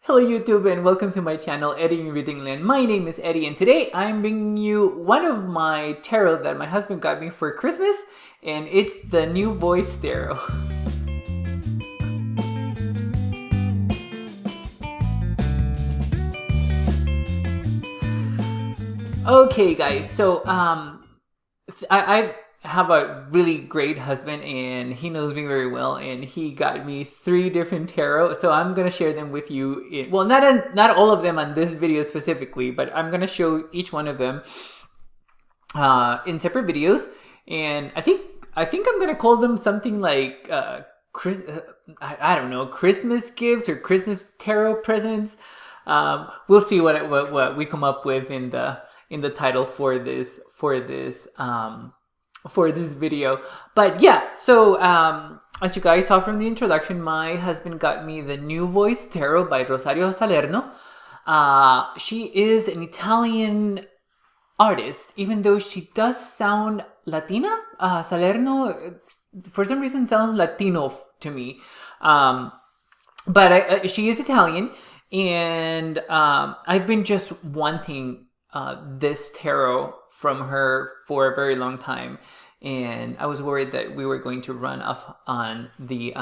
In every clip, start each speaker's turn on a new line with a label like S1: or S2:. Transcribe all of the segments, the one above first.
S1: Hello YouTube and welcome to my channel eddieinreadingland. My name is Eddie and today I'm bringing you one of my tarot that my husband got me for Christmas, and it's the New Voice Tarot. Okay guys, so I have a really great husband and he knows me very well, and he got me 3 different tarot, so I'm gonna share them with you well, not all of them on this video specifically, but I'm gonna show each one of them in separate videos. And I think I'm gonna call them something like I don't know, Christmas gifts or Christmas tarot presents. We'll see what we come up with in the title for this video. But yeah, so as you guys saw from the introduction, my husband got me the New Voice Tarot by Rosario Salerno. She is an Italian artist, even though she does sound Latina. Salerno, for some reason, sounds Latino to me. But she is Italian, and I've been just wanting this tarot from her for a very long time, and I was worried that we were going to run off on the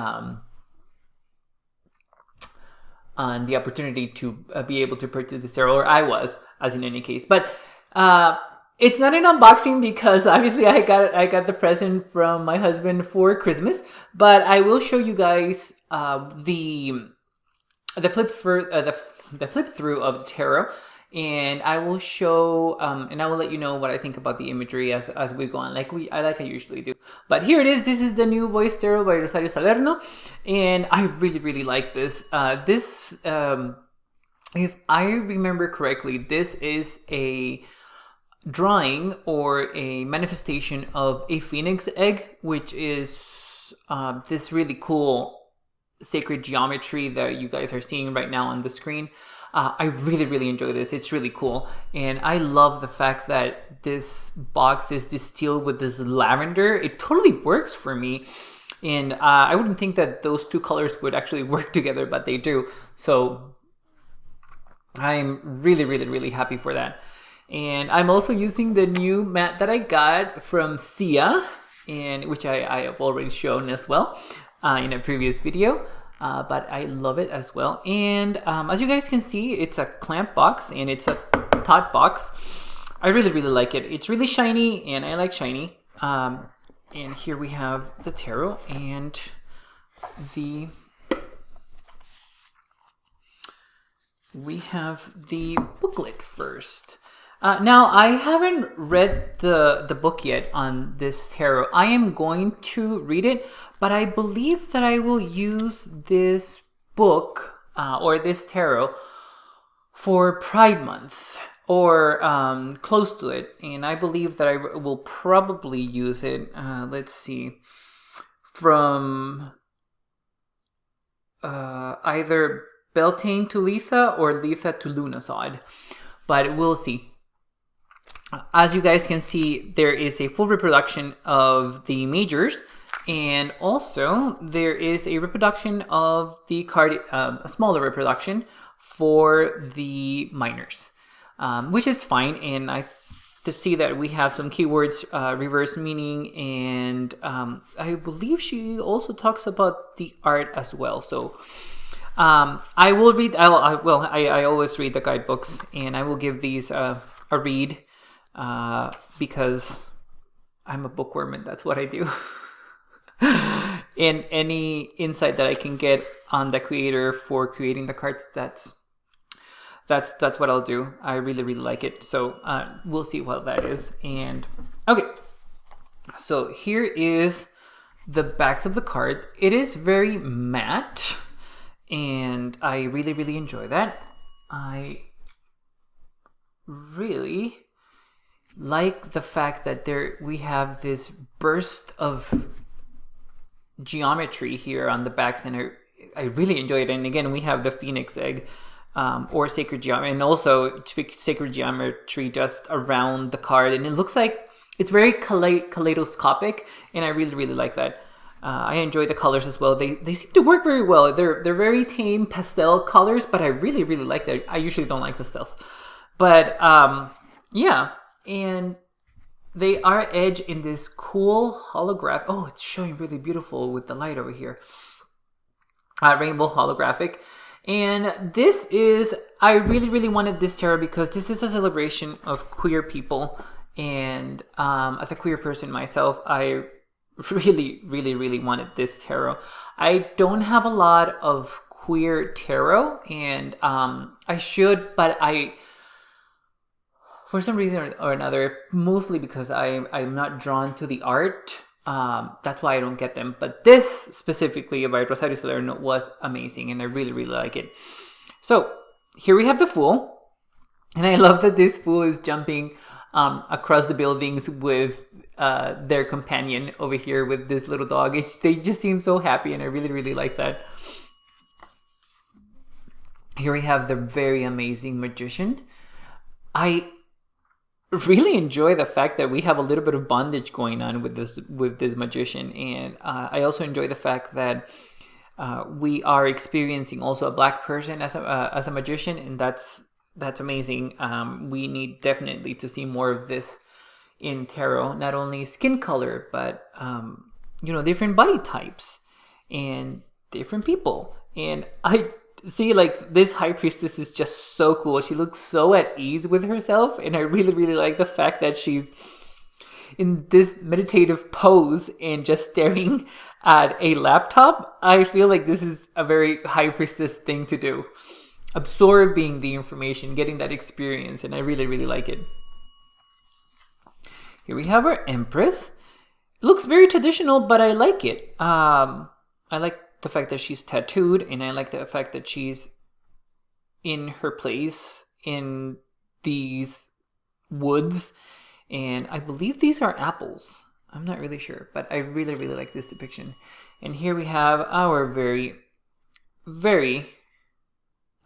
S1: opportunity to be able to purchase this tarot, or I was, as in any case. But it's not an unboxing because obviously I got the present from my husband for Christmas. But I will show you guys the flip through of the tarot. And I will show, and I will let you know what I think about the imagery as we go on, like I usually do. But here it is. This is the New Voice Tarot by Rosario Salerno, and I really like this. If I remember correctly, this is a drawing or a manifestation of a phoenix egg, which is this really cool sacred geometry that you guys are seeing right now on the screen. I really enjoy this. It's really cool. And I love the fact that this box is distilled with this lavender. It totally works for me. And I wouldn't think that those 2 colors would actually work together, but they do. So I'm really happy for that. And I'm also using the new mat that I got from Sia, and which I have already shown as well in a previous video. But I love it as well. And as you guys can see, it's a clamp box and it's a tot box. I really like it. It's really shiny and I like shiny. And here we have the tarot and we have the booklet first. Now, I haven't read the book yet on this tarot. I am going to read it, but I believe that I will use this book or this tarot for Pride Month or close to it. And I believe that I will probably use it, let's see, from either Beltane to Letha or Letha to Lunasod. But we'll see. As you guys can see, there is a full reproduction of the majors, and also there is a reproduction of the card, a smaller reproduction for the minors, which is fine. And to see that we have some keywords, reverse meaning, and I believe she also talks about the art as well. So I will read. I always read the guidebooks, and I will give these a read. Because I'm a bookworm and that's what I do. And any insight that I can get on the creator for creating the cards, that's what I'll do. I really like it. So we'll see what that is. And okay, so here is the backs of the card. It is very matte, and I really enjoy that. I really like the fact that we have this burst of geometry here on the backs, and I really enjoy it. And again, we have the phoenix egg or sacred geometry, and also sacred geometry just around the card, and it looks like it's very kaleidoscopic, and I really like that. I enjoy the colors as well. They seem to work very well. They're very tame pastel colors, but I really like that. I usually don't like pastels, but yeah, and they are edged in this cool holographic. Oh, it's showing really beautiful with the light over here. Rainbow holographic. And this is, I really wanted this tarot because this is a celebration of queer people. And as a queer person myself, I really wanted this tarot. I don't have a lot of queer tarot, and I should, but for some reason or another, mostly because I'm not drawn to the art, that's why I don't get them. But this specifically by Rosario Salerno was amazing, and I really like it. So here we have the Fool, and I love that this Fool is jumping across the buildings with their companion over here with this little dog. They just seem so happy, and I really like that. Here we have the very amazing Magician. I really enjoy the fact that we have a little bit of bondage going on with this Magician, and I also enjoy the fact that we are experiencing also a Black person as a magician, and that's amazing. We need definitely to see more of this in tarot, not only skin color, but different body types and different people. And I see, like, this High Priestess is just so cool. She looks so at ease with herself, and I really like the fact that she's in this meditative pose and just staring at a laptop. I feel like this is a very High Priestess thing to do. Absorbing the information, getting that experience, and I really like it. Here we have our Empress. It looks very traditional, but I like it. I like the fact that she's tattooed, and I like the fact that she's in her place in these woods, and I believe these are apples. I'm not really sure, but I really like this depiction. And here we have our very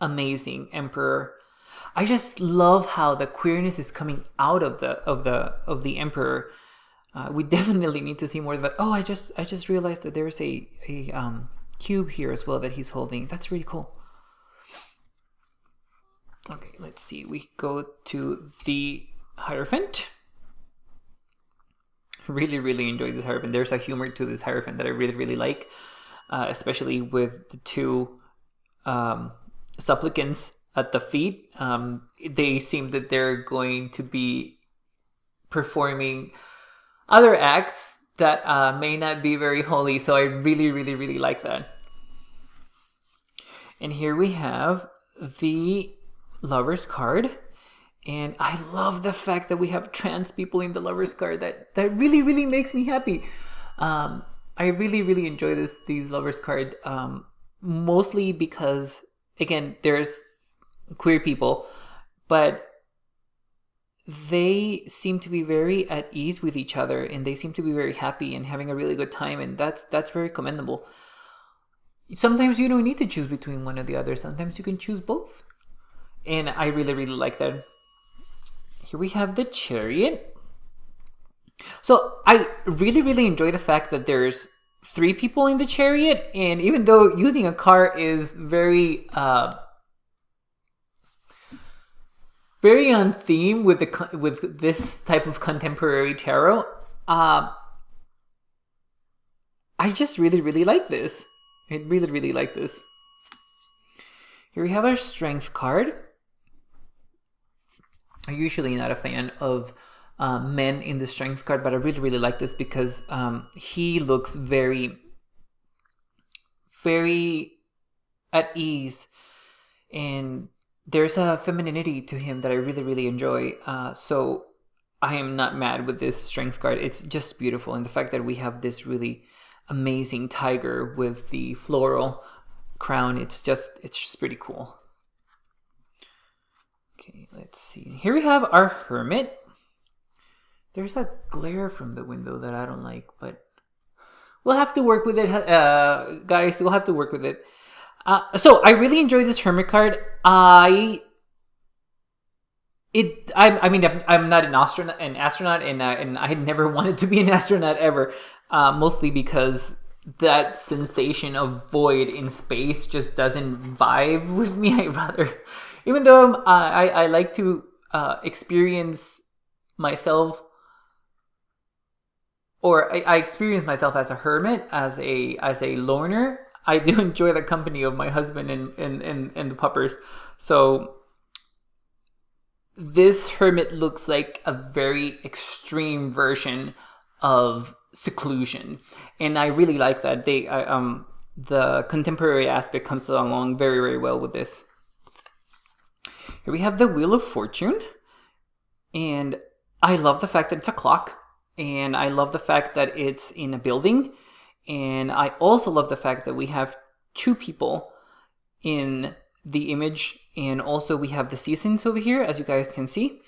S1: amazing Emperor. I just love how the queerness is coming out of the Emperor. We definitely need to see more of that. Oh, I just realized that there's a cube here as well that he's holding. That's really cool. Okay, let's see. We go to the Hierophant. Really enjoy this Hierophant. There's a humor to this Hierophant that I really like, especially with the two supplicants at the feet. They seem that they're going to be performing other acts that may not be very holy, so I really like that. And here we have the Lover's card, and I love the fact that we have trans people in the Lover's card. That really makes me happy. I really enjoy these Lover's card, mostly because, again, there's queer people, but they seem to be very at ease with each other, and they seem to be very happy and having a really good time, and that's very commendable. Sometimes you don't need to choose between one or the other. Sometimes you can choose both, and I really like that. Here we have the Chariot. So I really enjoy the fact that there's 3 people in the Chariot, and even though using a car is very on theme with this type of contemporary tarot, I just really like this. I really like this. Here we have our Strength card. I'm usually not a fan of men in the Strength card, but I really like this because he looks very at ease, and there's a femininity to him that I really enjoy. So I am not mad with this Strength card. It's just beautiful, and the fact that we have this really amazing tiger with the floral crown, it's just pretty cool. Okay, let's see. Here we have our Hermit. There's a glare from the window that I don't like, but we'll have to work with it, guys. We'll have to work with it. So I really enjoy this Hermit card. I mean, I'm not an astronaut, and I had never wanted to be an astronaut ever. Mostly because that sensation of void in space just doesn't vibe with me. I rather, even though I like to experience myself, or I experience myself as a hermit, as a loner. I do enjoy the company of my husband and the puppers. So this hermit looks like a very extreme version of seclusion, and I really like that. The contemporary aspect comes along very, very well with this. Here we have the Wheel of Fortune, and I love the fact that it's a clock, and I love the fact that it's in a building, and I also love the fact that we have two people in the image, and also we have the seasons over here, as you guys can see.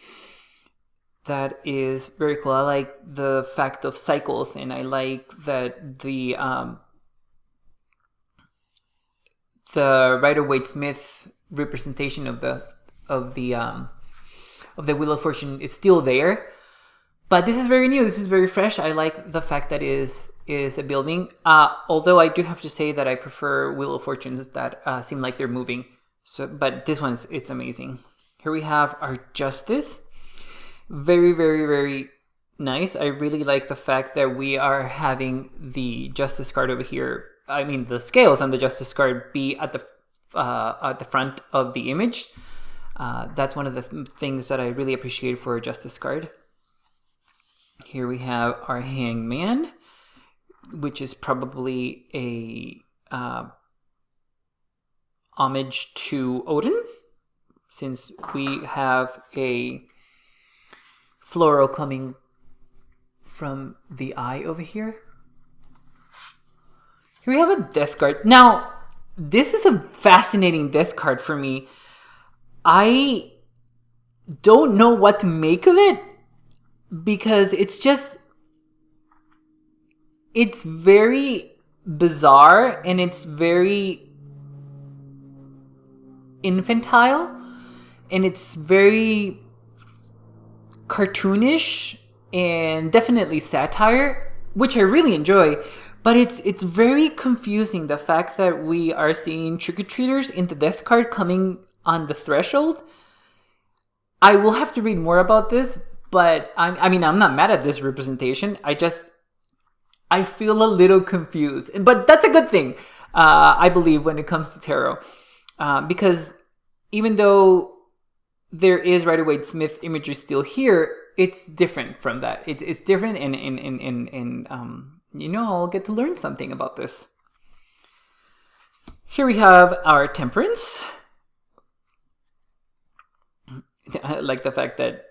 S1: That is very cool. I like the fact of cycles, and I like that the Rider-Waite-Smith representation of the Wheel of Fortune is still there. But this is very new. This is very fresh. I like the fact that it is a building. Although I do have to say that I prefer Wheel of Fortunes that seem like they're moving. So, but this one's, it's amazing. Here we have our Justice. Very, very, very nice. I really like the fact that we are having the Justice card over here. I mean, the scales on the Justice card be at the front of the image. That's one of the things that I really appreciate for a Justice card. Here we have our Hangman, which is probably a homage to Odin, since we have a floral coming from the eye over here. Here we have a Death card. Now, this is a fascinating Death card for me. I don't know what to make of it, because it's very bizarre, and it's very infantile, and it's very cartoonish, and definitely satire, which I really enjoy. But it's very confusing, the fact that we are seeing trick-or-treaters in the Death card coming on the threshold. I will have to read more about this, but I mean, I'm not mad at this representation. I feel a little confused, but that's a good thing, I believe, when it comes to tarot, because even though there is Rider-Waite-Smith imagery still here, it's different from that. It's different, and I'll get to learn something about this. Here we have our Temperance. I like the fact that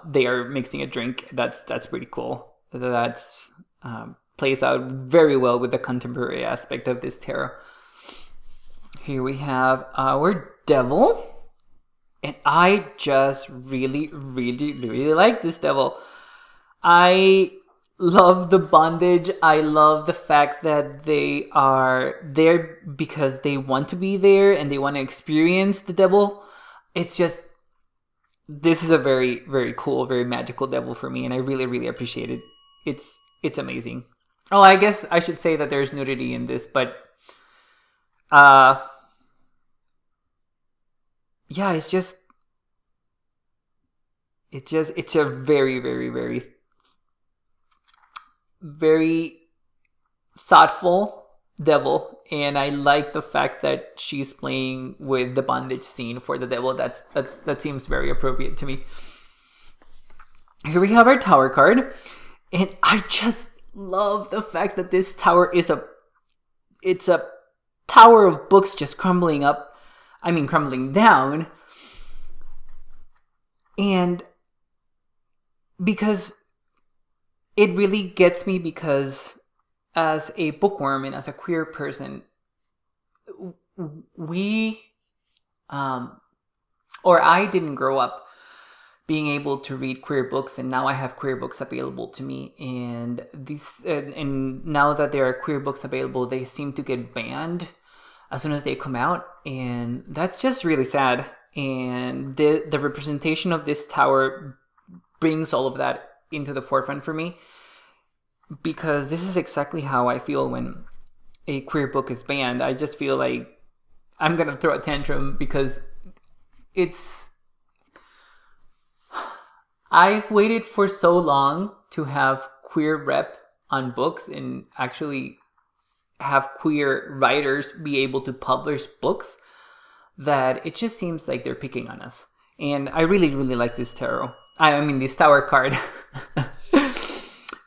S1: they are mixing a drink. That's pretty cool. That's plays out very well with the contemporary aspect of this tarot. Here we have our Devil. And I just really, really, really like this Devil. I love the bondage. I love the fact that they are there because they want to be there and they want to experience the Devil. It's just, this is a very, very cool, very magical Devil for me, and I really, really appreciate it. It's amazing. Oh, I guess I should say that there's nudity in this, but yeah, it's a very, very, very, very thoughtful Devil, and I like the fact that she's playing with the bondage scene for the Devil. That seems very appropriate to me. Here we have our Tower card, and I just love the fact that this tower is a tower of books just crumbling down, and because it really gets me, because as a bookworm and as a queer person, I didn't grow up being able to read queer books, and now I have queer books available to me, and and now that there are queer books available, they seem to get banned as soon as they come out, and that's just really sad. And the representation of this tower brings all of that into the forefront for me, because this is exactly how I feel when a queer book is banned, I just feel like I'm gonna throw a tantrum because I've waited for so long to have queer rep on books and actually have queer writers be able to publish books that it just seems like they're picking on us. And I really, really like this tarot. I mean, this tower card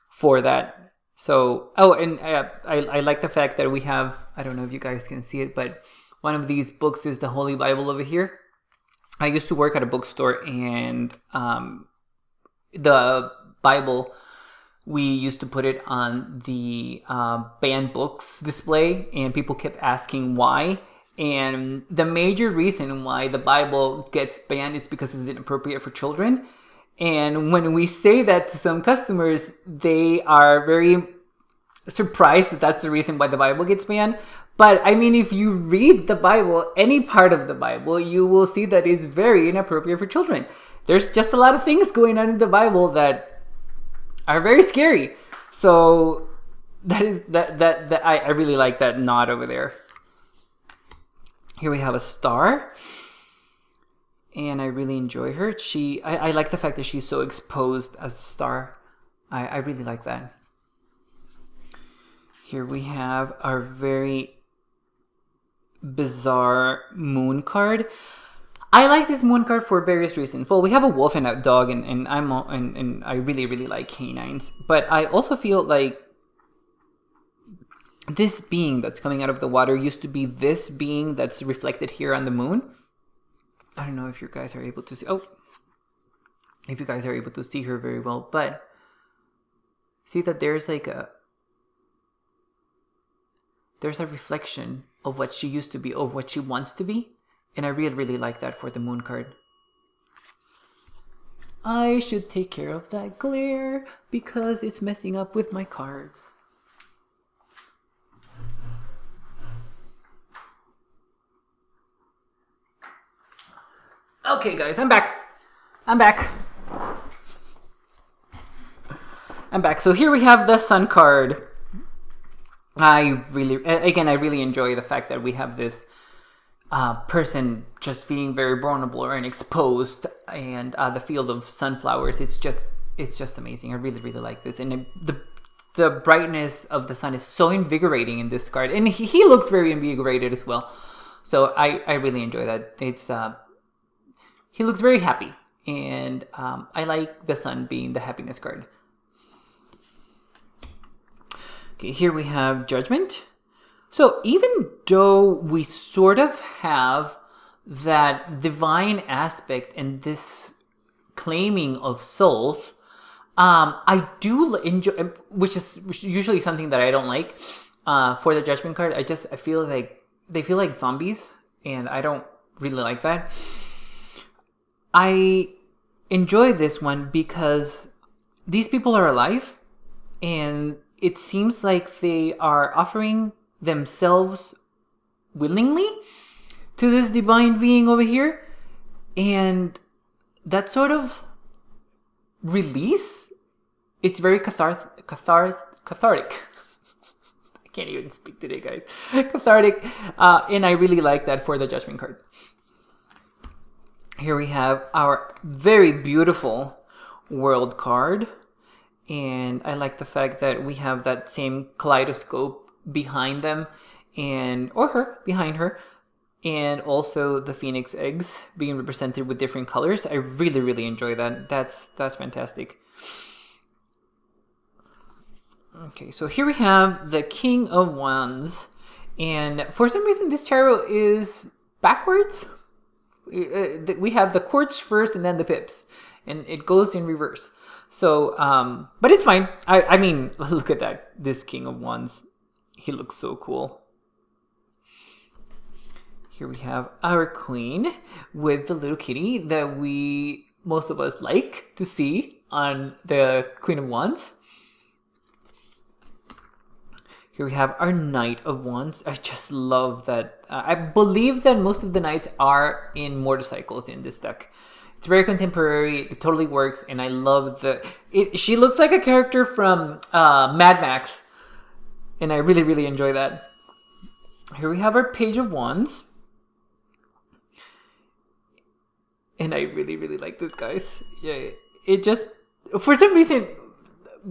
S1: for that. So, and I like the fact that we have, I don't know if you guys can see it, but one of these books is the Holy Bible over here. I used to work at a bookstore, and the Bible, we used to put it on the banned books display, and people kept asking why. And the major reason why the Bible gets banned is because it's inappropriate for children. And when we say that to some customers, they are very surprised that that's the reason why the Bible gets banned. But I mean, if you read the Bible, any part of the Bible, you will see that it's very inappropriate for children. There's just a lot of things going on in the Bible that are very scary. So I really like that nod over there. Here we have a star, and I really enjoy her. I like the fact that she's so exposed as a star. I really like that. Here we have our very bizarre moon card. I like this moon card for various reasons. Well, we have a wolf and a dog, and I really, really like canines. But I also feel like this being that's coming out of the water used to be this being that's reflected here on the moon. I don't know if you guys are able to see. If you guys are able to see her very well, but see that there's a reflection of what she used to be, or what she wants to be, and I really, really like that for the moon card. I should take care of that glare because it's messing up with my cards. Okay, guys, I'm back. So here we have the Sun card. I really enjoy the fact that we have this person just being very vulnerable and exposed, and the field of sunflowers. It's just amazing. I really, really like this, and the brightness of the sun is so invigorating in this card, and he looks very invigorated as well. So I really enjoy that. He looks very happy, and I like the sun being the happiness card. Okay, here we have Judgment. So even though we sort of have that divine aspect and this claiming of souls, I do enjoy, which is usually something that I don't like for the Judgment card. I feel like they feel like zombies, and I don't really like that. I enjoy this one because these people are alive, and it seems like they are offering themselves willingly to this divine being over here, and that sort of release, it's very cathartic. I can't even speak today, guys. Cathartic, and I really like that for the Judgment card. Here we have our very beautiful World card, and I like the fact that we have that same kaleidoscope behind them, behind her, and also the phoenix eggs being represented with different colors. I really, really enjoy that. That's fantastic. Okay, so here we have the King of Wands, and for some reason this tarot is backwards. We have the courts first and then the pips, and it goes in reverse. So, but it's fine. I mean, look at that. This King of Wands, he looks so cool. Here we have our Queen with the little kitty that most of us like to see on the Queen of Wands. Here we have our Knight of Wands. I just love that. I believe that most of the knights are in motorcycles in this deck. It's very contemporary. It totally works, and I love she looks like a character from Mad Max, and I really, really enjoy that. Here we have our Page of Wands. And I really, really like this, guys. Yeah, it just, for some reason,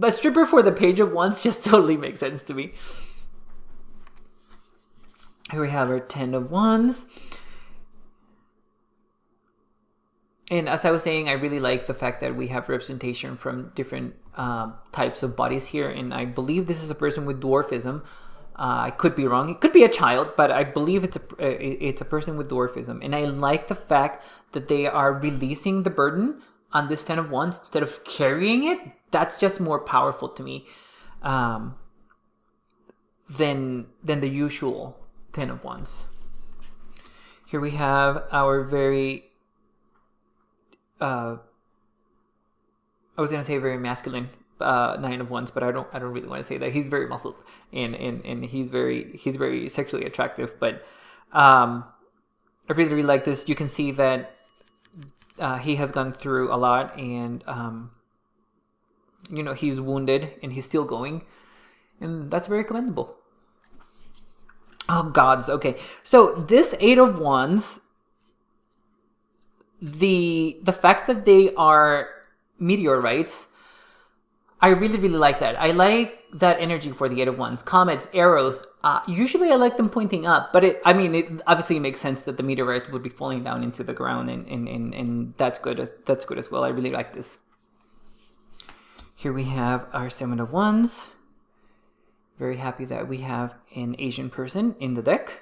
S1: a stripper for the Page of Wands just totally makes sense to me. Here we have our 10 of Wands. And as I was saying, I really like the fact that we have representation from different types of bodies here. And I believe this is a person with dwarfism. I could be wrong. It could be a child, but I believe it's a person with dwarfism. And I like the fact that they are releasing the burden on this 10 of Wands instead of carrying it. That's just more powerful to me than the usual 10 of Wands. Here we have our very, I was gonna say very masculine 9 of Wands, but I don't really want to say that. He's very muscled and he's very sexually attractive. But I really, really like this. You can see that he has gone through a lot, and you know, he's wounded and he's still going, and that's very commendable. Oh, gods. Okay, so this 8 of Wands, the fact that they are meteorites, I really, really like that. I like that energy for the 8 of Wands. Comets, arrows. Usually I like them pointing up, but it obviously makes sense that the meteorite would be falling down into the ground, and that's good. That's good as well. I really like this. Here we have our 7 of Wands. Very happy that we have an Asian person in the deck.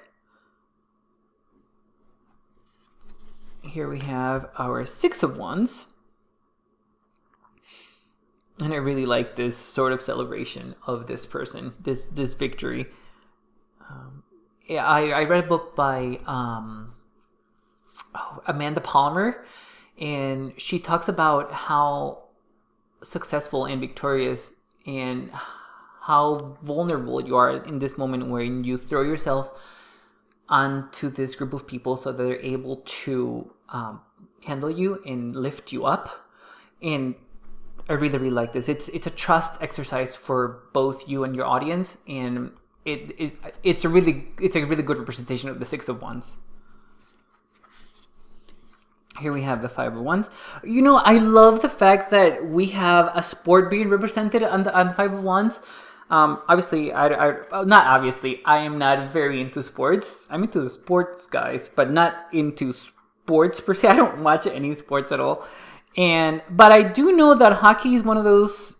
S1: Here we have our 6 of Wands. And I really like this sort of celebration of this person, this victory. I read a book by Amanda Palmer, and she talks about how successful and victorious and how vulnerable you are in this moment when you throw yourself onto this group of people so that they're able to handle you and lift you up. And I really, really like this. It's a trust exercise for both you and your audience, and it's a really good representation of the 6 of Wands. Here we have the 5 of Wands. You know, I love the fact that we have a sport being represented on the 5 of Wands. Obviously, not obviously, I am not very into sports. I'm into the sports, guys, but not into sports per se. I don't watch any sports at all. But I do know that hockey is one of those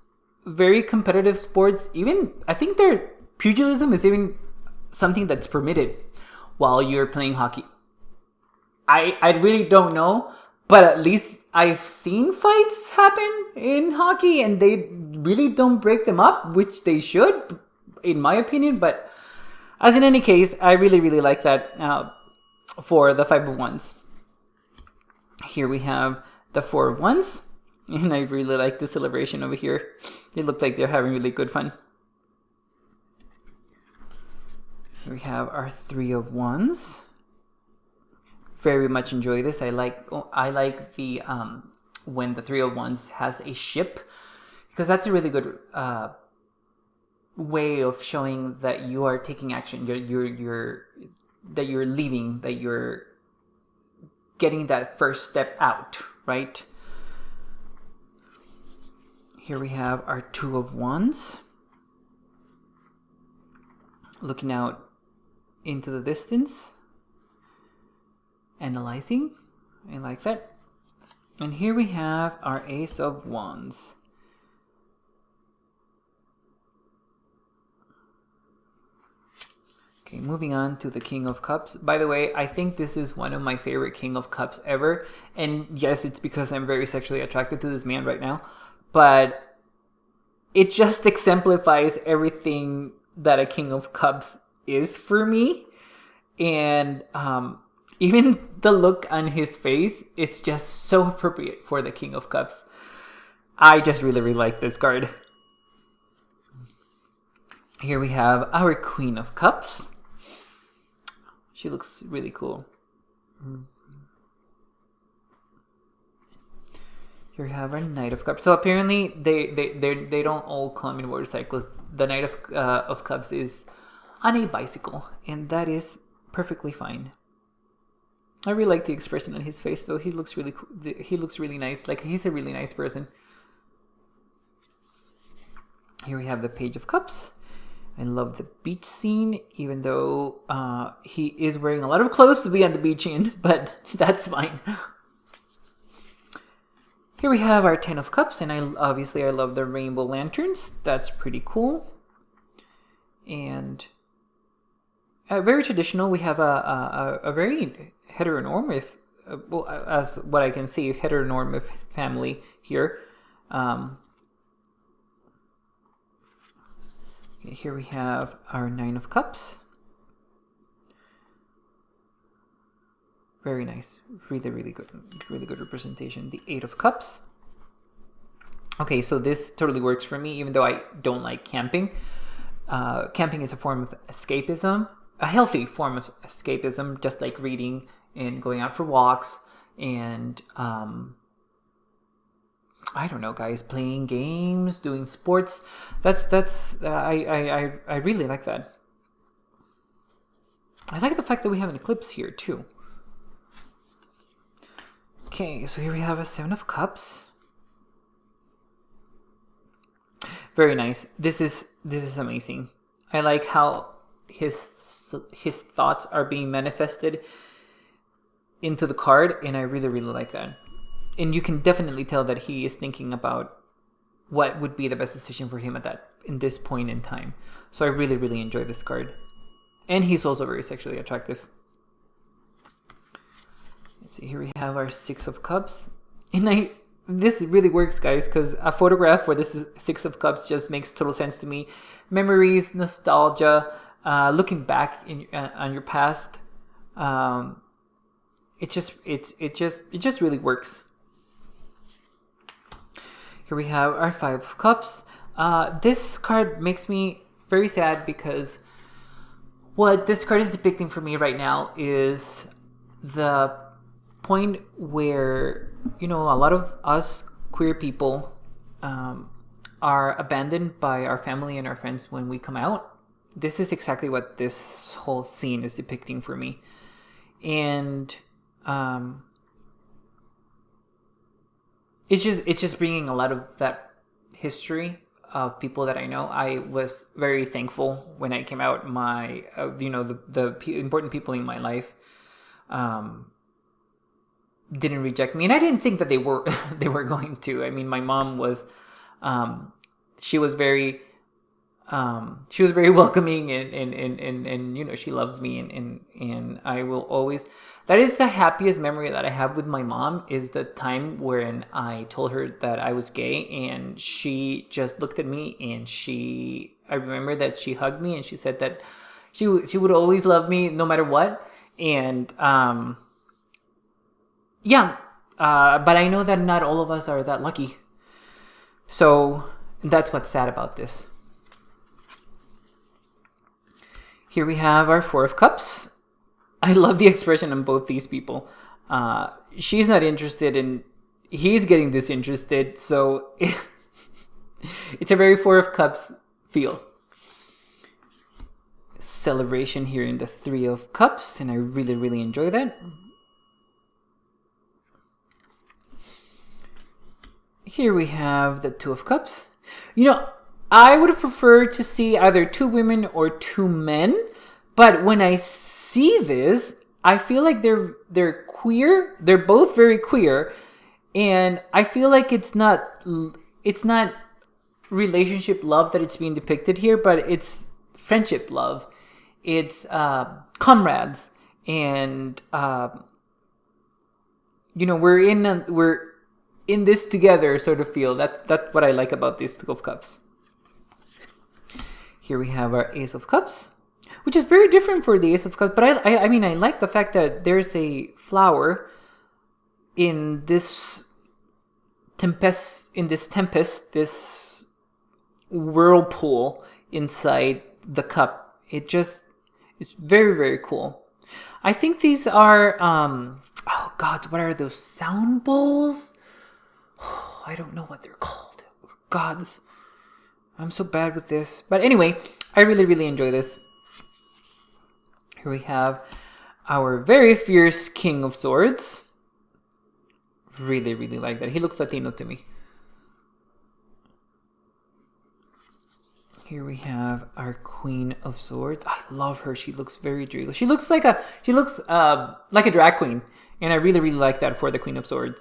S1: very competitive sports. Even, I think their pugilism is even something that's permitted while you're playing hockey. I really don't know, but at least I've seen fights happen in hockey and they really don't break them up, which they should, in my opinion. But as in any case, I really, really like that for the 5 of Wands. Here we have the 4 of Wands, and I really like the celebration over here. They look like they're having really good fun. Here we have our 3 of Wands. Very much enjoy this. I like the when the 3 of Wands has a ship, because that's a really good way of showing that you are taking action. That you're leaving. That you're getting that first step out. Right? Here we have our 2 of Wands. Looking out into the distance. Analyzing. I like that. And here we have our Ace of Wands. Okay, moving on to the King of Cups. By the way, I think this is one of my favorite King of Cups ever. And yes, it's because I'm very sexually attracted to this man right now. But it just exemplifies everything that a King of Cups is for me. And even the look on his face, it's just so appropriate for the King of Cups. I just really, really like this card. Here we have our Queen of Cups. She looks really cool. Here we have our Knight of Cups. So apparently they don't all come in motorcycles. The Knight of Cups is on a bicycle, and that is perfectly fine. I really like the expression on his face, though. He looks really nice. Like, he's a really nice person. Here we have the Page of Cups. I love the beach scene, even though he is wearing a lot of clothes to be on the beach in, but that's fine. Here we have our 10 of Cups, and I love the rainbow lanterns. That's pretty cool. And very traditional. We have a very heteronormative, well, as what I can see, heteronormative family here. Here we have our 9 of Cups. Very nice. Really good representation. The 8 of Cups. Okay, so this totally works for me, even though I don't like camping. Camping is a form of escapism, a healthy form of escapism, just like reading and going out for walks and I don't know, guys, playing games, doing sports. I really like that. I like the fact that we have an eclipse here too. Okay, so here we have a 7 of Cups. Very nice. This is amazing. I like how his thoughts are being manifested into the card, and I really like that. And you can definitely tell that he is thinking about what would be the best decision for him in this point in time. So I really enjoy this card. And he's also very sexually attractive. Let's see, here we have our 6 of Cups. And this really works, guys, because a photograph for this 6 of Cups just makes total sense to me. Memories, nostalgia, looking back on your past. It just really works. Here we have our 5 of Cups. This card makes me very sad because what this card is depicting for me right now is the point where, a lot of us queer people are abandoned by our family and our friends when we come out. This is exactly what this whole scene is depicting for me. And it's just bringing a lot of that history of people that I know. I was very thankful when I came out. The important people in my life didn't reject me, and I didn't think that they were going to. I mean, my mom was she was very welcoming, and she loves me, and I will always. That is the happiest memory that I have with my mom, is the time when I told her that I was gay, and she just looked at me, and I remember that she hugged me, and she said that she would always love me no matter what. And but I know that not all of us are that lucky. So that's what's sad about this. Here we have our 4 of Cups. I love the expression on both these people. She's not interested, and he's getting disinterested. So it's a very 4 of Cups feel. Celebration here in the 3 of Cups, and I really enjoy that. Here we have the 2 of Cups. I would have preferred to see either 2 women or 2 men, but when I see this, I feel like they're queer. They're both very queer, and I feel like it's not relationship love that it's being depicted here, but it's friendship love. It's comrades, and we're in this together sort of feel. That's what I like about this 2 of Cups. Here we have our Ace of Cups, which is very different for the Ace of Cups. But I mean, I like the fact that there's a flower in this tempest, this whirlpool inside the cup. It's very cool. I think these are, oh God, what are those sound bowls? I don't know what they're called. Gods. I'm so bad with this. But anyway, I really enjoy this. Here we have our very fierce King of Swords. Really, really like that. He looks Latino to me. Here we have our Queen of Swords. I love her. She looks very regal. She looks like a drag queen, and I really, really like that for the Queen of Swords.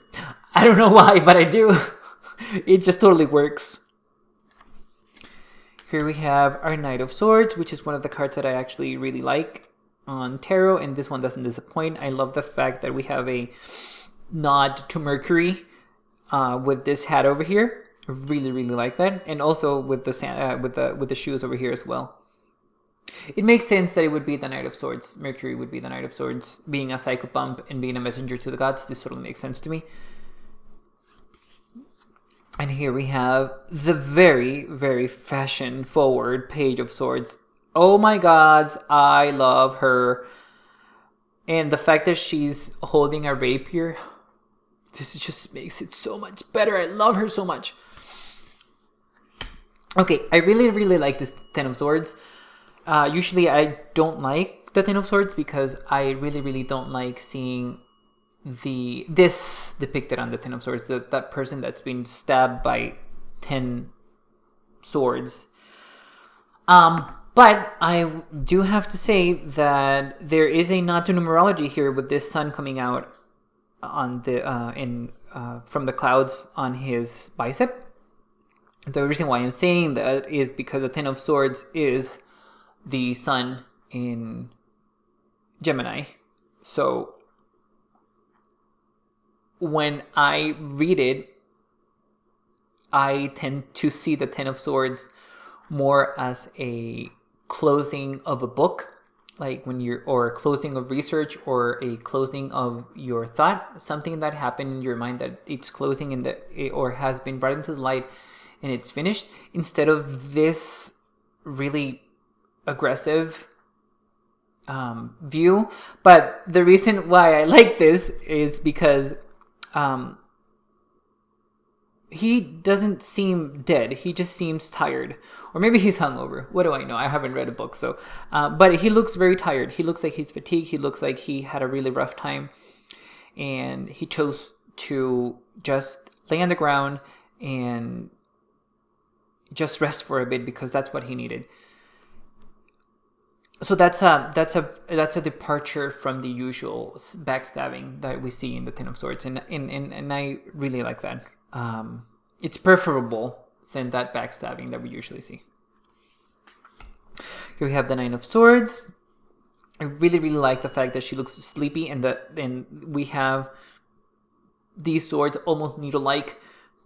S1: I don't know why, but I do. It just totally works. Here we have our Knight of Swords, which is one of the cards that I actually really like on tarot, and this one doesn't disappoint. I love the fact that we have a nod to Mercury with this hat over here. I really, really like that, and also with the shoes over here as well. It makes sense that it would be the Knight of Swords. Mercury would be the Knight of Swords, being a psychopomp and being a messenger to the gods. This totally makes sense to me. And here we have the very, very fashion-forward Page of Swords. Oh my gods, I love her. And the fact that she's holding a rapier, this just makes it so much better. I love her so much. Okay, I really, really like this Ten of Swords. Usually I don't like the Ten of Swords because I really, really don't like seeing this depicted on the Ten of Swords. That person that's been stabbed by 10 swords. But I do have to say that there is a nod to numerology here with this sun coming out on the from the clouds on his bicep. The reason why I'm saying that is because the Ten of Swords is the sun in Gemini. So when I read it, I tend to see the Ten of Swords more as a closing of a book, like or a closing of research, or a closing of your thought, something that happened in your mind that it's closing or has been brought into the light and it's finished, instead of this really aggressive view. But the reason why I like this is because he doesn't seem dead. He just seems tired. Or maybe he's hungover. What do I know? I haven't read a book. So, but he looks very tired. He looks like he's fatigued. He looks like he had a really rough time. And he chose to just lay on the ground and just rest for a bit because that's what he needed. So that's a departure from the usual backstabbing that we see in the Ten of Swords. And I really like that. It's preferable than that backstabbing that we usually see. Here we have the Nine of Swords. I really, really like the fact that she looks sleepy, and then we have these swords almost needle-like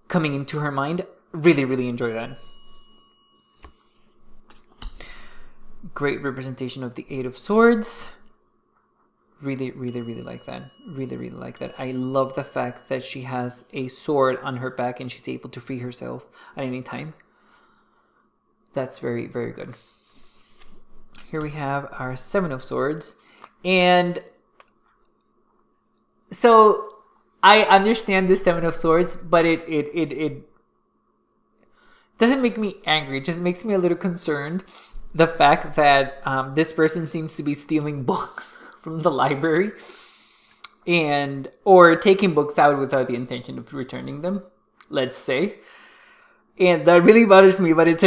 S1: coming into her mind. Really, really enjoy that. Great representation of the Eight of Swords. Really, really, really like that. Really, really like that. I love the fact that she has a sword on her back and she's able to free herself at any time. That's very, very good. Here we have our Seven of Swords. And so I understand the Seven of Swords, but it doesn't make me angry. It just makes me a little concerned. The fact that this person seems to be stealing books from the library or taking books out without the intention of returning them, let's say. And that really bothers me, but it's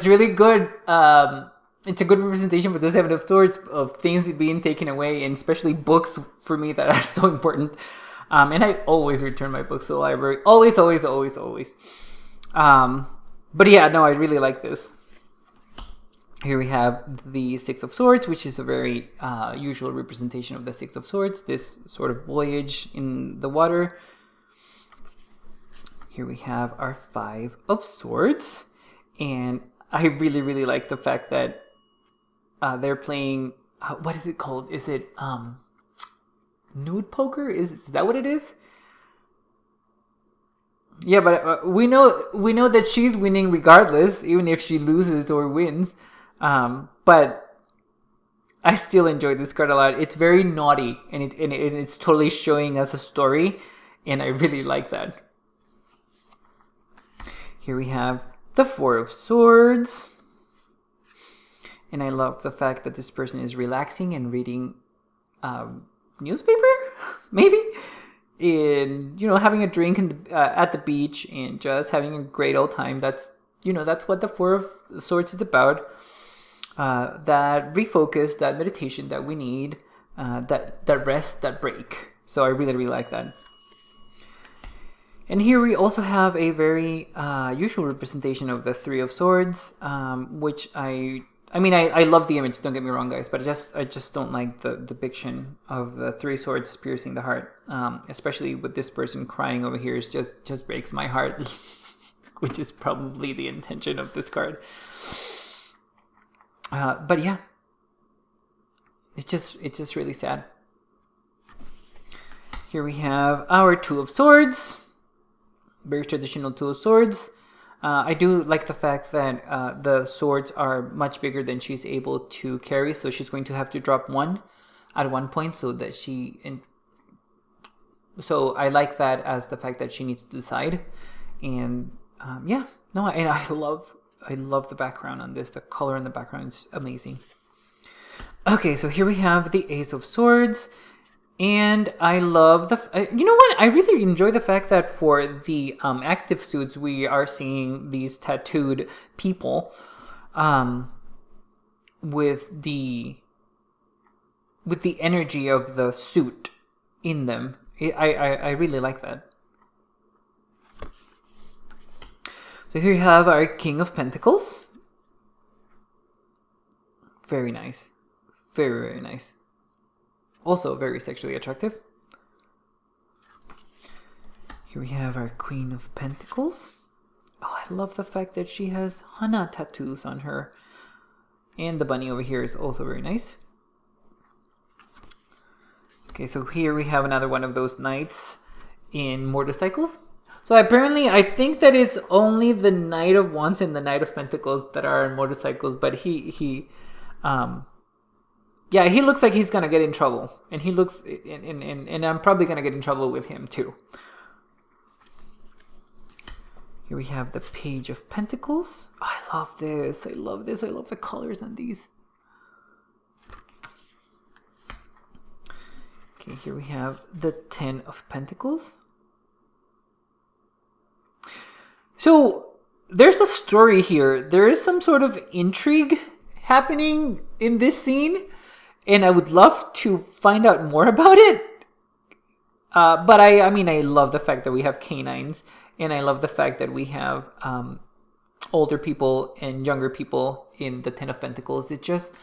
S1: really good. It's a good representation for the Seven of Swords of things being taken away, and especially books for me that are so important. And I always return my books to the library. Always, always, always, always. But yeah, no, I really like this. Here we have the Six of Swords, which is a very usual representation of the Six of Swords, this sort of voyage in the water. Here we have our Five of Swords, and I really, really like the fact that they're playing, what is it called? Is it nude poker? Is that what it is? Yeah, but we know that she's winning regardless, even if she loses or wins. But I still enjoy this card a lot. It's very naughty, and it's totally showing us a story, and I really like that. Here we have the Four of Swords. And I love the fact that this person is relaxing and reading newspaper, maybe, and having a drink at the beach and just having a great old time. That's what the Four of Swords is about. That refocus, that meditation that we need, that rest, that break. So I really, really like that. And here we also have a very usual representation of the Three of Swords, which I love the image, don't get me wrong, guys, but I just don't like the depiction of the three swords piercing the heart, especially with this person crying over here. It just breaks my heart, which is probably the intention of this card. But yeah, it's just really sad. Here we have our Two of Swords, very traditional Two of Swords. I do like the fact that the swords are much bigger than she's able to carry, so she's going to have to drop one at one point, so I like that as the fact that she needs to decide. And I love the background on this. The color in the background is amazing. Okay, so here we have the Ace of Swords. And I love you know what? I really enjoy the fact that for the active suits, we are seeing these tattooed people with the energy of the suit in them. I really like that. So here you have our King of Pentacles. Very nice. Very, very nice. Also very sexually attractive. Here we have our Queen of Pentacles. Oh, I love the fact that she has Hana tattoos on her. And the bunny over here is also very nice. Okay, so here we have another one of those knights in motorcycles. So apparently, I think that it's only the Knight of Wands and the Knight of Pentacles that are in motorcycles, but he looks like he's gonna get in trouble, and he looks, and I'm probably gonna get in trouble with him too. Here we have the Page of Pentacles. Oh, I love this. I love this. I love the colors on these. Okay, here we have the Ten of Pentacles. So there's a story here. There is some sort of intrigue happening in this scene, and I would love to find out more about it. But I love the fact that we have canines, and I love the fact that we have older people and younger people in the Ten of Pentacles. It just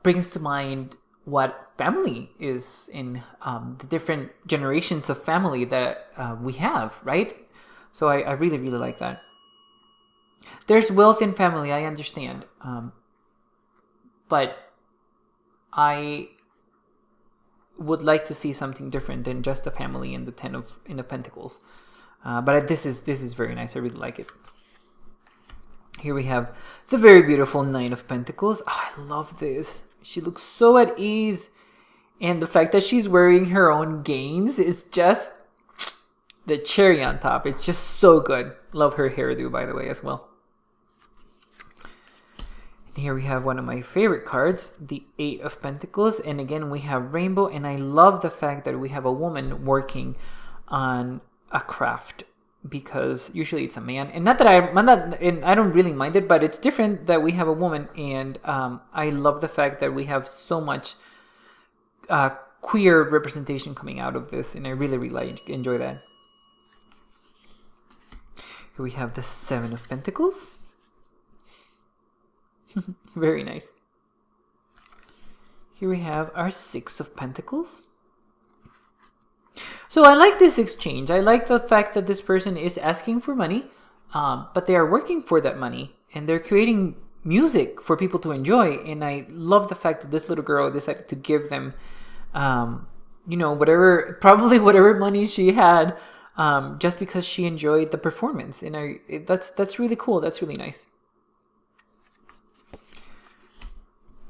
S1: brings to mind what family is in the different generations of family that we have, right? So I really, really like that. There's wealth in family, I understand. But I would like to see something different than just a family in the Ten of Pentacles. But this is very nice. I really like it. Here we have the very beautiful Nine of Pentacles. Oh, I love this. She looks so at ease. And the fact that she's wearing her own gains is just the cherry on top. It's just so good. Love her hairdo, by the way, as well. Here we have one of my favorite cards, the Eight of Pentacles. And again, we have rainbow. And I love the fact that we have a woman working on a craft, because usually it's a man. And not that I don't really mind it, but it's different that we have a woman. And I love the fact that we have so much queer representation coming out of this. And I really, really enjoy that. Here we have the Seven of Pentacles. Very nice. Here we have our Six of Pentacles. So I like this exchange. I like the fact that this person is asking for money, but they are working for that money, and they're creating music for people to enjoy. And I love the fact that this little girl decided to give them, whatever money she had, just because she enjoyed the performance. And that's really cool. That's really nice.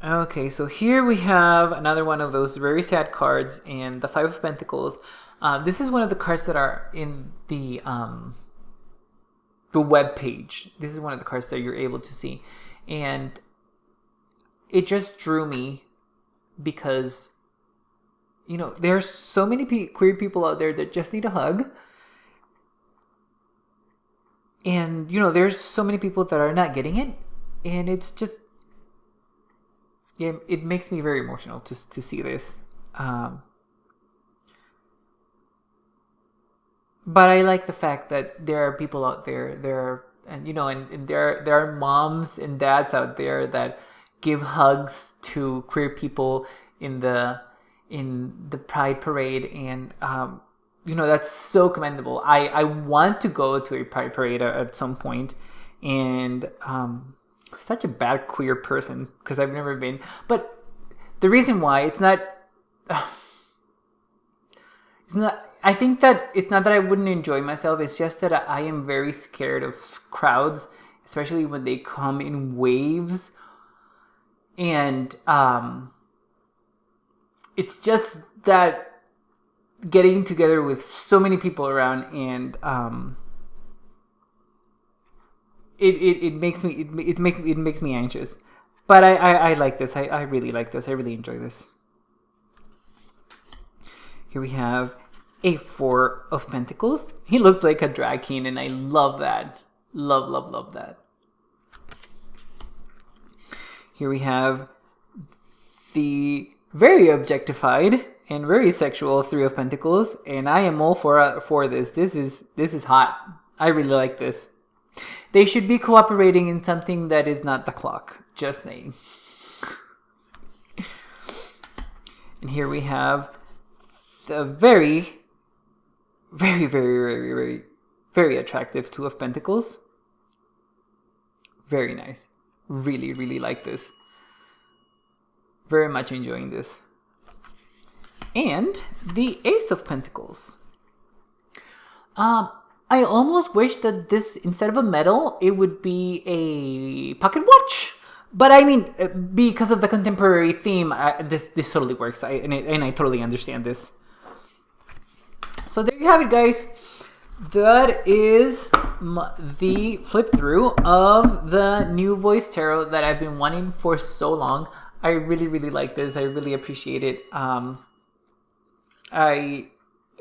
S1: Okay, so here we have another one of those very sad cards, and the Five of Pentacles. This is one of the cards that are in the web page. This is one of the cards that you're able to see. And it just drew me because, you know, there's so many queer people out there that just need a hug. And, you know, there's so many people that are not getting it. And it's just, yeah, it makes me very emotional to see this. But I like the fact that there are people out there, and you know, and there are moms and dads out there that give hugs to queer people in the Pride parade, and you know, that's so commendable. I want to go to a Pride parade at some point, and such a bad queer person because I've never been. But the reason why it's not. I think that it's not that I wouldn't enjoy myself. It's just that I am very scared of crowds, especially when they come in waves. And it's just that getting together with so many people around, and it makes me anxious. But I like this. I really like this. I really enjoy this. Here we have a Four of Pentacles. He looks like a drag king, and I love that. Love that. Here we have the very objectified and very sexual Three of Pentacles, and I am all for this. This is hot. I really like this. They should be cooperating in something that is not the clock. Just saying. And here we have the very attractive Two of Pentacles. Very nice. Really like this. Very much enjoying this. And the Ace of Pentacles. I almost wish that this, instead of a medal, it would be a pocket watch. But I mean, because of the contemporary theme, this totally works. I totally understand this. So there you have it, guys. That is the flip through of the New Voice Tarot that I've been wanting for so long. I really like this. I really appreciate it. My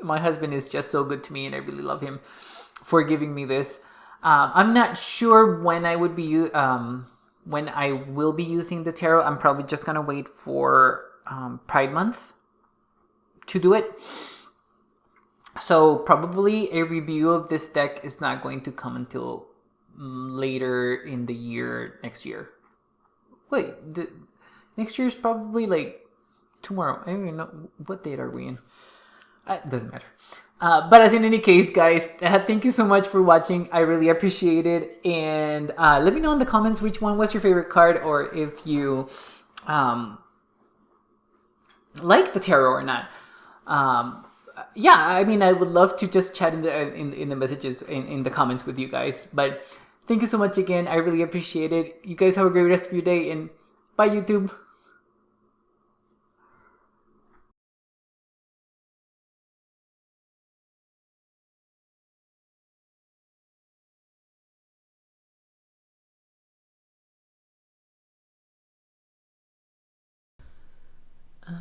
S1: husband is just so good to me, and I really love him for giving me this. I'm not sure when I will be using the tarot. I'm probably just gonna wait for Pride Month to do it. So probably a review of this deck is not going to come until later in the year, next year. Wait, next year is probably like tomorrow. I don't even know what date are we in. It doesn't matter. But as in any case, guys, thank you so much for watching. I really appreciate it. And let me know in the comments which one was your favorite card, or if you like the tarot or not. Yeah, I mean, I would love to just chat in the messages in the comments with you guys. But thank you so much again. I really appreciate it. You guys have a great rest of your day, and bye, YouTube. I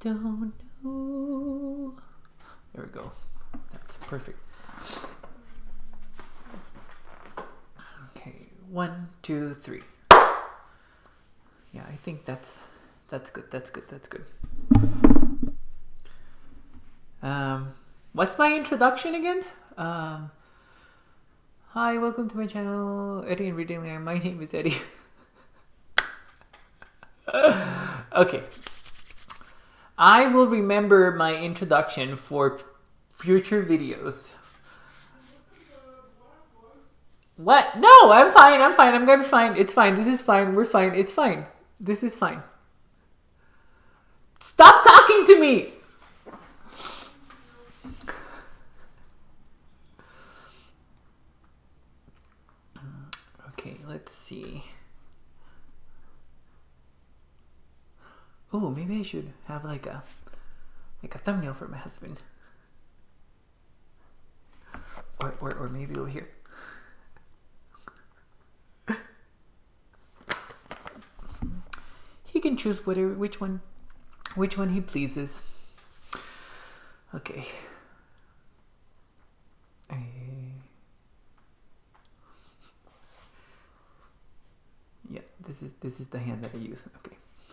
S1: don't know. There we go. That's perfect. Okay, 1, 2, 3. Yeah, I think that's good. That's good. What's my introduction again? Hi, welcome to my channel, Eddie in Reading Land. My name is Eddie. Okay. I will remember my introduction for future videos. What? No, I'm fine. I'm gonna be fine. It's fine. This is fine. We're fine. It's fine. This is fine. Stop talking to me! Okay, let's see. Oh, maybe I should have like a thumbnail for my husband. Or maybe over here. can choose which one he pleases. Okay. Yeah, this is the hand that I use. Okay.